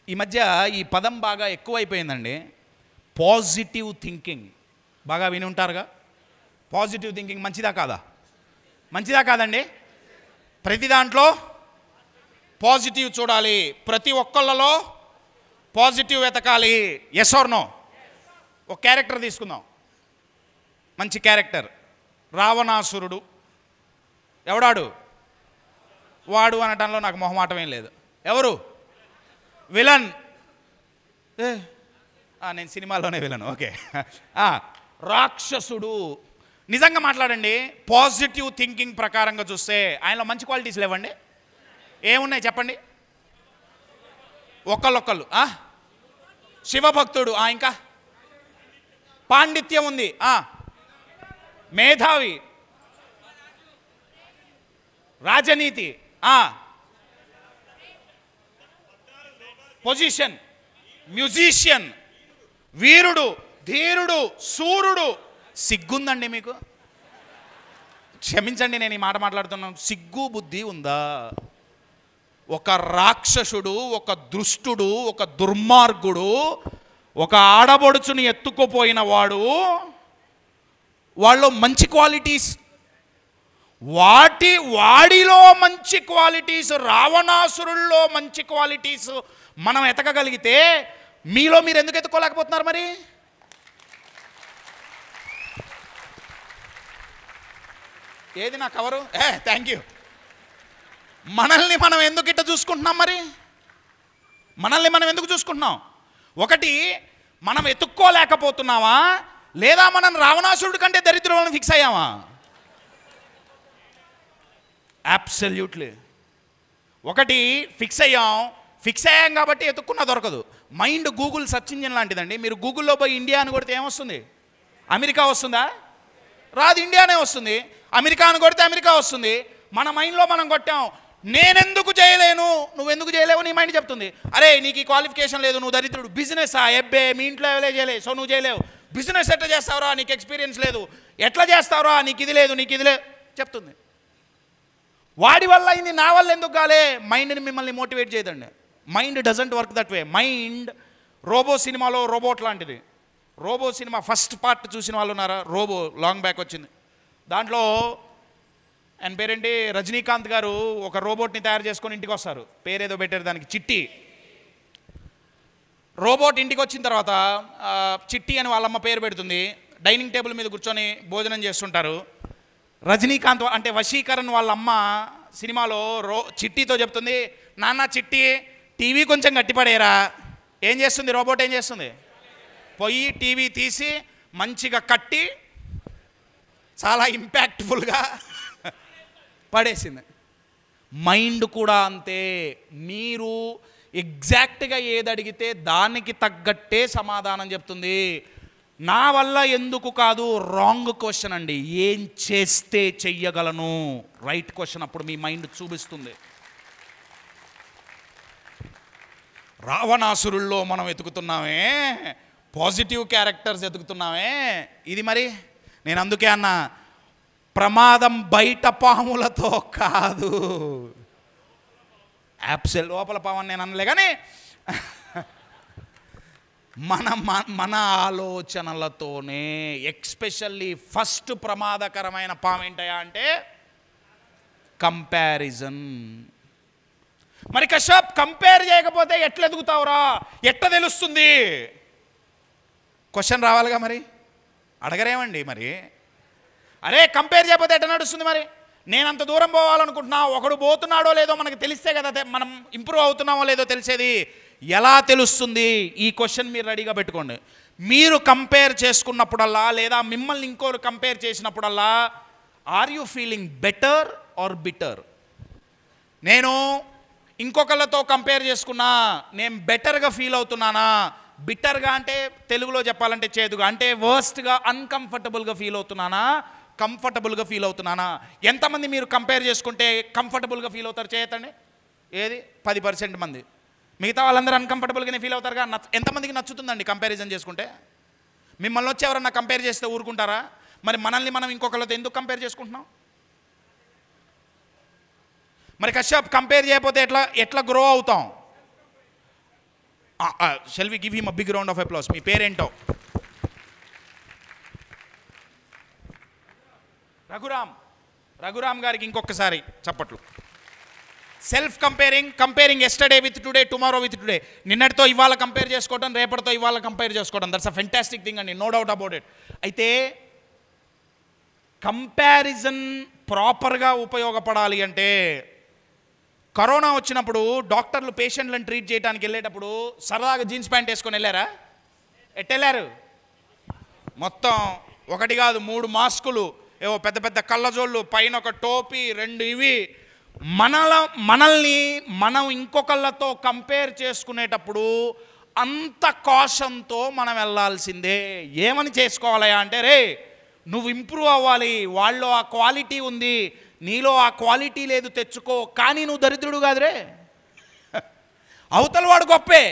ఈ మధ్య ఈ పదం బాగా ఎక్కువైపోయిందండి. పాజిటివ్ థింకింగ్ బాగా విని ఉంటారుగా. పాజిటివ్ థింకింగ్ మంచిదా కాదా? మంచిదా కాదండి? ప్రతి దాంట్లో పాజిటివ్ చూడాలి, ప్రతి ఒక్కళ్ళలో పాజిటివ్ వెతకాలి. Yes or no? ఒక క్యారెక్టర్ తీసుకుందాం, మంచి క్యారెక్టర్, రావణాసురుడు. ఎవడాడు? వాడు అనటంలో నాకు మొహమాటం ఏం లేదు. ఎవరు విలన్? నేను సినిమాలోనే విలను. ఓకే. రాక్షసుడు. నిజంగా మాట్లాడండి, పాజిటివ్ థింకింగ్ ప్రకారంగా చూస్తే ఆయనలో మంచి క్వాలిటీస్ లేవండి? ఏమున్నాయి చెప్పండి? ఒకళ్ళొక్కళ్ళు శివభక్తుడు, ఇంకా పాండిత్యం ఉంది, మేధావి, రాజనీతి, పొజిషన్, మ్యూజిషియన్, వీరుడు, ధీరుడు, సూర్యుడు. సిగ్గుందండి మీకు? క్షమించండి, నేను ఈ మాట మాట్లాడుతున్నాను. సిగ్గు బుద్ధి ఉందా? ఒక రాక్షసుడు, ఒక దుష్టుడు, ఒక దుర్మార్గుడు, ఒక ఆడబడుచుని ఎత్తుకుపోయిన వాడు, వాళ్ళలో మంచి క్వాలిటీస్, వాడిలో మంచి క్వాలిటీస్, రావణాసురుల్లో మంచి క్వాలిటీస్ మనం ఎతకగలిగితే మీలో మీరు ఎందుకు ఎత్తుకోలేకపోతున్నారు మరి? ఏది నా కవరు? Thank you. మనల్ని మనం ఎందుకు ఇట్లా చూసుకుంటున్నాం మరి? మనల్ని మనం ఎందుకు చూసుకుంటున్నాం? ఒకటి, మనం ఎత్తుక్కోలేకపోతున్నావా, లేదా మనం రావణాసురుడి కంటే దరిద్రులను ఫిక్స్ అయ్యామా? అబ్సల్యూట్లీ. ఒకటి ఫిక్స్ అయ్యాం కాబట్టి ఎత్తుక్కున్నా దొరకదు. మైండ్ గూగుల్ సెర్చ్ ఇంజిన్ లాంటిదండి. మీరు గూగుల్లో పోయి ఇండియా అని కొడితే ఏమొస్తుంది? అమెరికా వస్తుందా? రాదు, ఇండియానే వస్తుంది. అమెరికా అని కొడితే అమెరికా వస్తుంది. మన మైండ్లో మనం కొట్టాం, నేనెందుకు చేయలేను, నువ్వెందుకు చేయలేవు నీ మైండ్ చెప్తుంది. అరే నీకు ఈ క్వాలిఫికేషన్ లేదు, నువ్వు దరిద్రుడు. బిజినెస్ ఎబ్బే మీ ఇంట్లో ఎవరే చేయలే, సో నువ్వు చేయలేవు. బిజినెస్ ఎట్లా చేస్తావురా, నీకు ఎక్స్పీరియన్స్ లేదు. ఎట్లా చేస్తావురా, నీకు ఇది లేదు, నీకు ఇది లేదు చెప్తుంది. వాడి వల్ల అయింది, నా వల్ల ఎందుకు కాలే? మైండ్ని మిమ్మల్ని మోటివేట్ చేయదండి. Mind doesn't work that way. Mind Robo సినిమాలో రోబోట్ లాంటిది. రోబో సినిమా ఫస్ట్ పార్ట్ చూసిన వాళ్ళు ఉన్నారా? రోబో లాంగ్ బ్యాక్ వచ్చింది. దాంట్లో ఆయన పేరేంటి, రజనీకాంత్ గారు ఒక రోబోట్ని తయారు చేసుకొని ఇంటికి వస్తారు. పేరేదో పెట్టారు దానికి, చిట్టి. రోబోట్ ఇంటికి వచ్చిన తర్వాత చిట్టి అని వాళ్ళమ్మ పేరు పెడుతుంది. డైనింగ్ టేబుల్ మీద కూర్చొని భోజనం చేస్తుంటారు. రజనీకాంత్ అంటే వశీకరణ్ వాళ్ళ అమ్మ సినిమాలో చిట్టితో చెప్తుంది, నాన్న చిట్టి టీవీ కొంచెం గట్టిపడేరా. ఏం చేస్తుంది రోబోట్? ఏం చేస్తుంది? పోయి టీవీ తీసి మంచిగా కట్టి చాలా ఇంపాక్ట్ఫుల్గా పడేసింది. మైండ్ కూడా అంతే. మీరు ఎగ్జాక్ట్గా ఏది అడిగితే దానికి తగ్గట్టే సమాధానం చెప్తుంది. నా వల్ల ఎందుకు కాదు రాంగ్ క్వశ్చన్ అండి. ఏం చేస్తే చెయ్యగలను రైట్ క్వశ్చన్. అప్పుడు మీ మైండ్ చూపిస్తుంది. రావణాసురుల్లో మనం వెతుకుతున్నామే, పాజిటివ్ క్యారెక్టర్స్ వెతుకుతున్నామే. ఇది మరి నేను అందుకే అన్నా, ప్రమాదం బయట పాములతో కాదు. లోపల పాము అని నేను అనలే, కానీ మన ఆలోచనలతోనే. ఎక్స్పెషల్లీ ఫస్ట్ ప్రమాదకరమైన పాము ఏంటయా అంటే కంపారిజన్. మరి కశ్యప్ కంపేర్ చేయకపోతే ఎట్లా ఎదుగుతావురా, ఎట్లా తెలుస్తుంది? క్వశ్చన్ రావాలిగా మరి. అడగరేమండి మరి. అరే కంపేర్ చేయకపోతే ఎట్లా నడుస్తుంది మరి? నేను అంత దూరం పోవాలనుకుంటున్నా, ఒకడు పోతున్నాడో లేదో మనకు తెలిస్తే కదా మనం ఇంప్రూవ్ అవుతున్నామో లేదో తెలిసేది. ఎలా తెలుస్తుంది? ఈ క్వశ్చన్ మీరు రెడీగా పెట్టుకోండి. మీరు కంపేర్ చేసుకున్నప్పుడల్లా, లేదా మిమ్మల్ని ఇంకోరు కంపేర్ చేసినప్పుడల్లా, are you feeling better or bitter? నేను ఇంకొకళ్ళతో కంపేర్ చేసుకున్నా, నేను బెటర్గా ఫీల్ అవుతున్నానా, బిటర్గా అంటే తెలుగులో చెప్పాలంటే చేదుగా, అంటే వర్స్ట్గా అన్కంఫర్టబుల్గా ఫీల్ అవుతున్నానా, కంఫర్టబుల్గా ఫీల్ అవుతున్నానా? ఎంతమంది మీరు కంపేర్ చేసుకుంటే కంఫర్టబుల్గా ఫీల్ అవుతారు? చేయతండి. ఏది? 10% మంది. మిగతా వాళ్ళందరూ అన్కంఫర్టబుల్గానే ఫీల్ అవుతారుగా. ఎంతమందికి నచ్చుతుందండి కంపారిజన్ చేసుకుంటే? మిమ్మల్ని వచ్చి ఎవరన్నా కంపేర్ చేస్తే ఊరుకుంటారా? మరి మనల్ని మనం ఇంకొకళ్ళతో ఎందుకు కంపేర్ చేసుకుంటున్నాం? మరి కశ్యప్ కంపేర్ చేయకపోతే ఎట్లా గ్రో అవుతాం? Shall we give him a big round of applause. మీ పేరేంటో? రఘురామ్ గారికి ఇంకొకసారి చప్పట్లు. Self comparing yesterday with today, tomorrow with today. నిన్నటితో ఇవాళ కంపేర్ చేసుకోవడం, రేపటితో ఇవాళ కంపేర్ చేసుకోవడం, దట్స్ అ ఫెంటాస్టిక్ థింగ్ అండి, నో డౌట్ అబౌట్ ఇట్. అయితే కంపారిజన్ ప్రాపర్గా ఉపయోగపడాలి అంటే, కరోనా వచ్చినప్పుడు డాక్టర్లు పేషెంట్లను ట్రీట్ చేయడానికి వెళ్ళేటప్పుడు సరదాగా జీన్స్ ప్యాంట్ వేసుకొని వెళ్ళారా? ఎట్టెళ్ళారు? మొత్తం ఒకటి కాదు 3 మాస్కులు, ఏవో పెద్ద పెద్ద కళ్ళజోళ్ళు, పైన ఒక టోపీ, 2 ఇవి. మనల్ని మనం ఇంకొకళ్ళతో కంపేర్ చేసుకునేటప్పుడు అంత కాషన్తో మనం వెళ్ళాల్సిందే. ఏమని చేసుకోవాలయా అంటే, రే నువ్వు ఇంప్రూవ్ అవ్వాలి, వాళ్ళలో ఆ క్వాలిటీ ఉంది, నీలో ఆ క్వాలిటీ లేదు, తెచ్చుకో. కానీ నువ్వు దరిద్రుడు కాదురే, అవతలవాడు గొప్పే,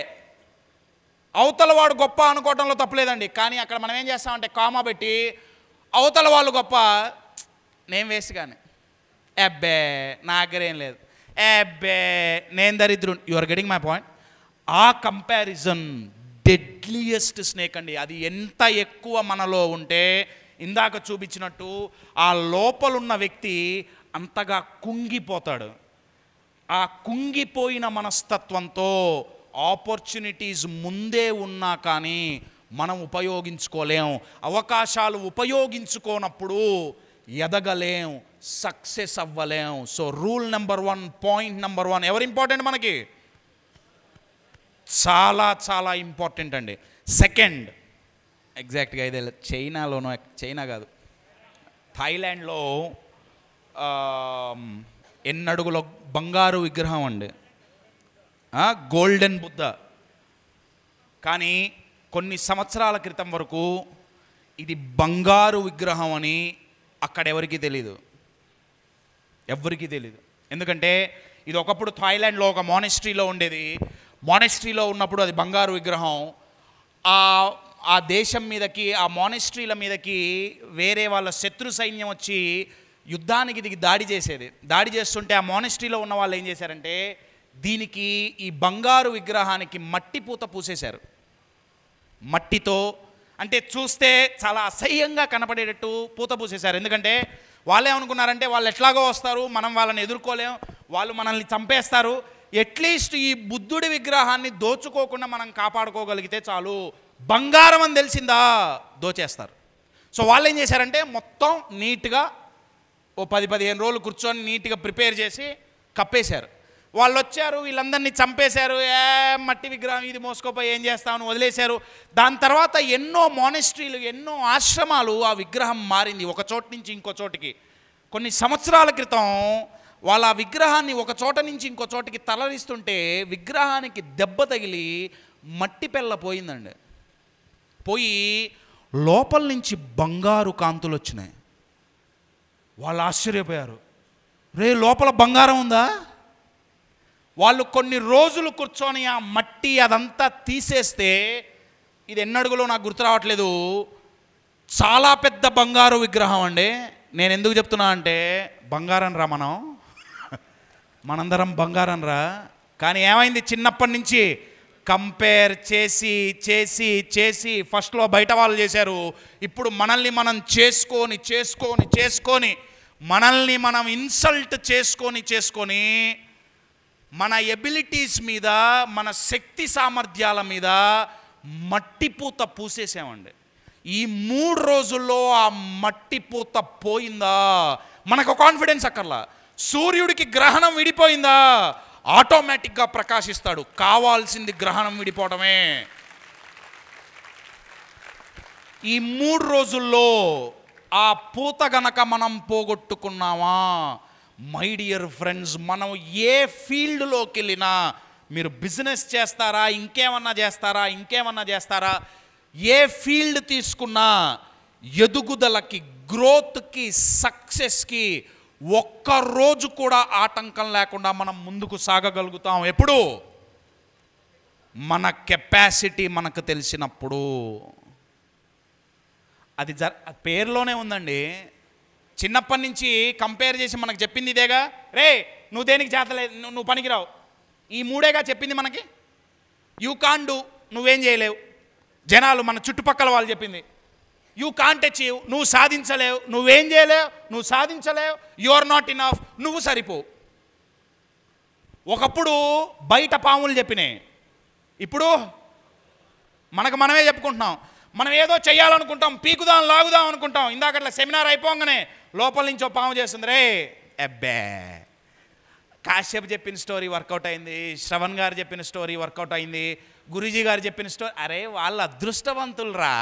అవతలవాడు గొప్ప అనుకోవటంలో తప్పలేదండి. కానీ అక్కడ మనం ఏం చేస్తామంటే కామా పెట్టి అవతల వాళ్ళు గొప్ప, నేను వేస్ట్ కానీ, అబ్బే నా దగ్గర ఏం లేదు, అబ్బే నేను దరిద్రుడు. You are getting my point? ఆ కంపారిజన్ డెడ్లియెస్ట్ స్నేక్ అండి. అది ఎంత ఎక్కువ మనలో ఉంటే, ఇందాక చూపించినట్టు ఆ లోపలున్న వ్యక్తి అంతగా కుంగిపోతాడు. ఆ కుంగిపోయిన మనస్తత్వంతో ఆపర్చునిటీస్ ముందే ఉన్నా కానీ మనం ఉపయోగించుకోలేం. అవకాశాలు ఉపయోగించుకోనప్పుడు ఎదగలేం, సక్సెస్ అవ్వలేం. So rule number 1, point number 1 ఎవరు ఇంపార్టెంట్ మనకి? చాలా చాలా ఇంపార్టెంట్ అండి. సెకండ్, ఎగ్జాక్ట్గా ఇదే చైనాలోనో, చైనా కాదు, థాయిలాండ్లో ఎన్నడుగుల బంగారు విగ్రహం అండి, గోల్డెన్ బుద్ధ. కానీ కొన్ని సంవత్సరాల క్రితం వరకు ఇది బంగారు విగ్రహం అని అక్కడ ఎవరికీ తెలీదు, ఎవరికీ తెలీదు. ఎందుకంటే ఇది ఒకప్పుడు థాయిలాండ్లో ఒక మానెస్ట్రీలో ఉండేది. మానెస్ట్రీలో ఉన్నప్పుడు అది బంగారు విగ్రహం. ఆ దేశం మీదకి, ఆ మానెస్ట్రీల మీదకి వేరే వాళ్ళ శత్రు సైన్యం వచ్చి యుద్ధానికి దిగి దాడి చేసేది. దాడి చేస్తుంటే ఆ మానెస్ట్రీలో ఉన్న వాళ్ళు ఏం చేశారంటే, దీనికి, ఈ బంగారు విగ్రహానికి మట్టి పూత పూసేశారు. మట్టితో, అంటే చూస్తే చాలా అసహ్యంగా కనపడేటట్టు పూత పూసేశారు. ఎందుకంటే వాళ్ళు ఏమనుకున్నారంటే, వాళ్ళు ఎట్లాగో వస్తారు, మనం వాళ్ళని ఎదుర్కోలేం, వాళ్ళు మనల్ని చంపేస్తారు, అట్లీస్ట్ ఈ బుద్ధుడి విగ్రహాన్ని దోచుకోకుండా మనం కాపాడుకోగలిగితే చాలు, బంగారం అని తెలిసిందా దోచేస్తారు. సో వాళ్ళు ఏం చేశారంటే మొత్తం నీట్గా ఓ 10-15 రోజులు కూర్చొని నీట్గా ప్రిపేర్ చేసి కప్పేశారు. వాళ్ళు వచ్చారు, వీళ్ళందరినీ చంపేశారు, మట్టి విగ్రహం ఇది మోసుకోపోయి ఏం చేస్తామని వదిలేశారు. దాని తర్వాత ఎన్నో మానెస్ట్రీలు, ఎన్నో ఆశ్రమాలు, ఆ విగ్రహం మారింది ఒక చోట నుంచి ఇంకో చోటికి. కొన్ని సంవత్సరాల క్రితం వాళ్ళ ఆ విగ్రహాన్ని ఒక చోట నుంచి ఇంకో చోటికి తరలిస్తుంటే విగ్రహానికి దెబ్బ తగిలి మట్టి పెళ్ళ పోయిందండి. పోయి లోపల నుంచి బంగారు కాంతులు వచ్చినాయి. వాళ్ళు ఆశ్చర్యపోయారు, రే లోపల బంగారం ఉందా? వాళ్ళు కొన్ని రోజులు కూర్చొని ఆ మట్టి అదంతా తీసేస్తే, ఇది ఎన్నడుగులో నాకు గుర్తు రావట్లేదు, చాలా పెద్ద బంగారు విగ్రహం అండి. నేను ఎందుకు చెప్తున్నా అంటే, బంగారం రా మనందరం బంగారం రా. కానీ ఏమైంది, చిన్నప్పటి నుంచి కంపేర్ చేసి చేసి చేసి ఫస్ట్లో బయట వాళ్ళు చేశారు, ఇప్పుడు మనల్ని మనం చేసుకొని చేసుకొని చేసుకొని మనల్ని మనం ఇన్సల్ట్ చేసుకొని చేసుకొని మన ఎబిలిటీస్ మీద, మన శక్తి సామర్థ్యాల మీద మట్టిపూత పూసేసామండి. ఈ 3 రోజుల్లో ఆ మట్టిపూత పోయిందా, మనకు కాన్ఫిడెన్స్ అక్కర్లా. సూర్యుడికి గ్రహణం విడిపోయిందా, ఆటోమేటిక్గా ప్రకాశిస్తాడు. కావాల్సింది గ్రహణం విడిపోవడమే. ఈ 3 రోజుల్లో ఆ పూత గనక మనం పోగొట్టుకున్నామా, మై డియర్ ఫ్రెండ్స్, మనం ఏ ఫీల్డ్లోకి వెళ్ళినా, మీరు బిజినెస్ చేస్తారా, ఇంకేమన్నా చేస్తారా, ఏ ఫీల్డ్ తీసుకున్నా ఎదుగుదలకి, గ్రోత్కి, సక్సెస్కి ఒక్కరోజు కూడా ఆటంకం లేకుండా మనం ముందుకు సాగగలుగుతాం. ఎప్పుడు? మన కెపాసిటీ మనకు తెలిసినప్పుడు. అది పేరులోనే ఉందండి. చిన్నప్పటి నుంచి కంపేర్ చేసి మనకు చెప్పింది ఇదేగా, రే నువ్వు దేనికి చేతలేదు, నువ్వు పనికిరావు, ఈ 3ఏగా చెప్పింది మనకి. యూ కాన్ డూ, నువ్వేం చేయలేవు. జనాలు మన చుట్టుపక్కల వాళ్ళు చెప్పింది. యూ కాంట్ అచీవ్, నువ్వు సాధించలేవు. నువ్వేం చేయలేవు, నువ్వు సాధించలేవు. యు ఆర్ నాట్ ఇనఫ్, నువ్వు సరిపోవు. ఒకప్పుడు బయట పాములు చెప్పినాయి, ఇప్పుడు మనకు మనమే చెప్పుకుంటున్నాం. మనం ఏదో చెయ్యాలనుకుంటాం, పీకుదాం లాగుదాం అనుకుంటాం. ఇందాకట్లా సెమినార్ అయిపోగానే లోపల నుంచి ఓ పాము చేస్తుంది, రే అబ్బే. కాశ్యప్ చెప్పిన స్టోరీ వర్కౌట్ అయింది, శ్రవణ్ గారు చెప్పిన స్టోరీ వర్కౌట్ అయింది, గురూజీ గారు చెప్పిన స్టోరీ. అరే వాళ్ళు అదృష్టవంతులరా,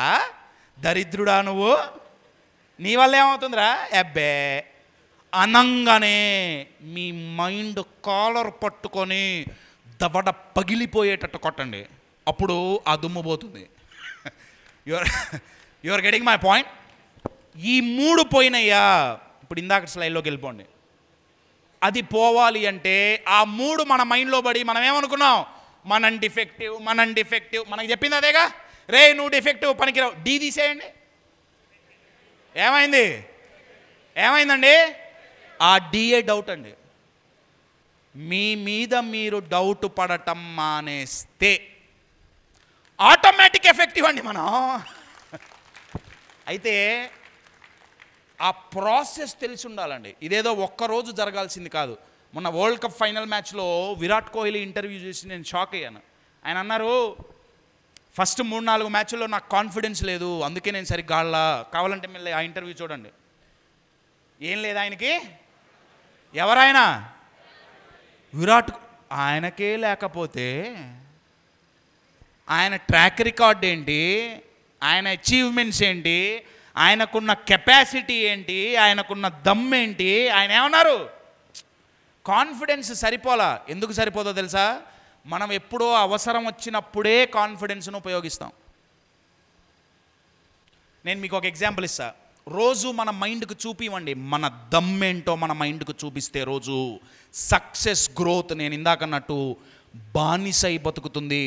దరిద్రుడా నువ్వు, నీ వల్ల ఏమవుతుందిరా అబ్బే అనంగానే మీ మైండ్ కాలర్ పట్టుకొని దవడ పగిలిపోయేటట్టు కొట్టండి, అప్పుడు ఆ దుమ్ము పోతుంది. Your getting my point. ఈ 3 పోయినయ్యా, ఇప్పుడు ఇందాక స్లైడ్లోకి వెళ్ళిపోండి. అది పోవాలి అంటే ఆ 3 మన మైండ్లో పడి మనం ఏమనుకున్నాం, మనం డిఫెక్టివ్, మనం డిఫెక్టివ్. మనకి చెప్పింది అదేగా, రే నువ్వు డిఫెక్టివ్, పనికిరావు. డీ తీసేయండి. ఏమైంది, ఏమైందండి? ఆ డిఏ డౌట్ అండి. మీ మీద మీరు డౌట్ పడటం మానేస్తే ఆటోమేటిక్ ఎఫెక్టివ్ అండి మనం. అయితే ఆ ప్రాసెస్ తెలిసి ఉండాలండి. ఇదేదో ఒక్కరోజు జరగాల్సింది కాదు. మొన్న వరల్డ్ కప్ ఫైనల్ మ్యాచ్లో విరాట్ కోహ్లీ ఇంటర్వ్యూ చేసి నేను షాక్ అయ్యాను. ఆయన అన్నారు, ఫస్ట్ 3-4 మ్యాచ్ల్లో నాకు కాన్ఫిడెన్స్ లేదు, అందుకే నేను సరిగ్గా ఆడలా. కావాలంటే మళ్ళీ ఆ ఇంటర్వ్యూ చూడండి. ఏం లేదు ఆయనకి. ఎవరైనా విరాట్, ఆయనకే లేకపోతే ఆయన ట్రాక్ రికార్డ్ ఏంటి, ఆయన అచీవ్మెంట్స్ ఏంటి, ఆయనకున్న కెపాసిటీ ఏంటి, ఆయనకున్న దమ్ ఏంటి. ఆయన ఏమన్నారు, కాన్ఫిడెన్స్ సరిపోలా. ఎందుకు సరిపోదో తెలుసా, మనం ఎప్పుడో అవసరం వచ్చినప్పుడే కాన్ఫిడెన్స్ను ఉపయోగిస్తాం. నేను మీకు ఒక ఎగ్జాంపుల్ ఇస్తా. రోజు మన మైండ్కి చూపివ్వండి, మన దమ్ ఏంటో మన మైండ్కి చూపిస్తే రోజు సక్సెస్ గ్రోత్ నేను ఇందాకన్నట్టు బానిసై బతుకుతుంది.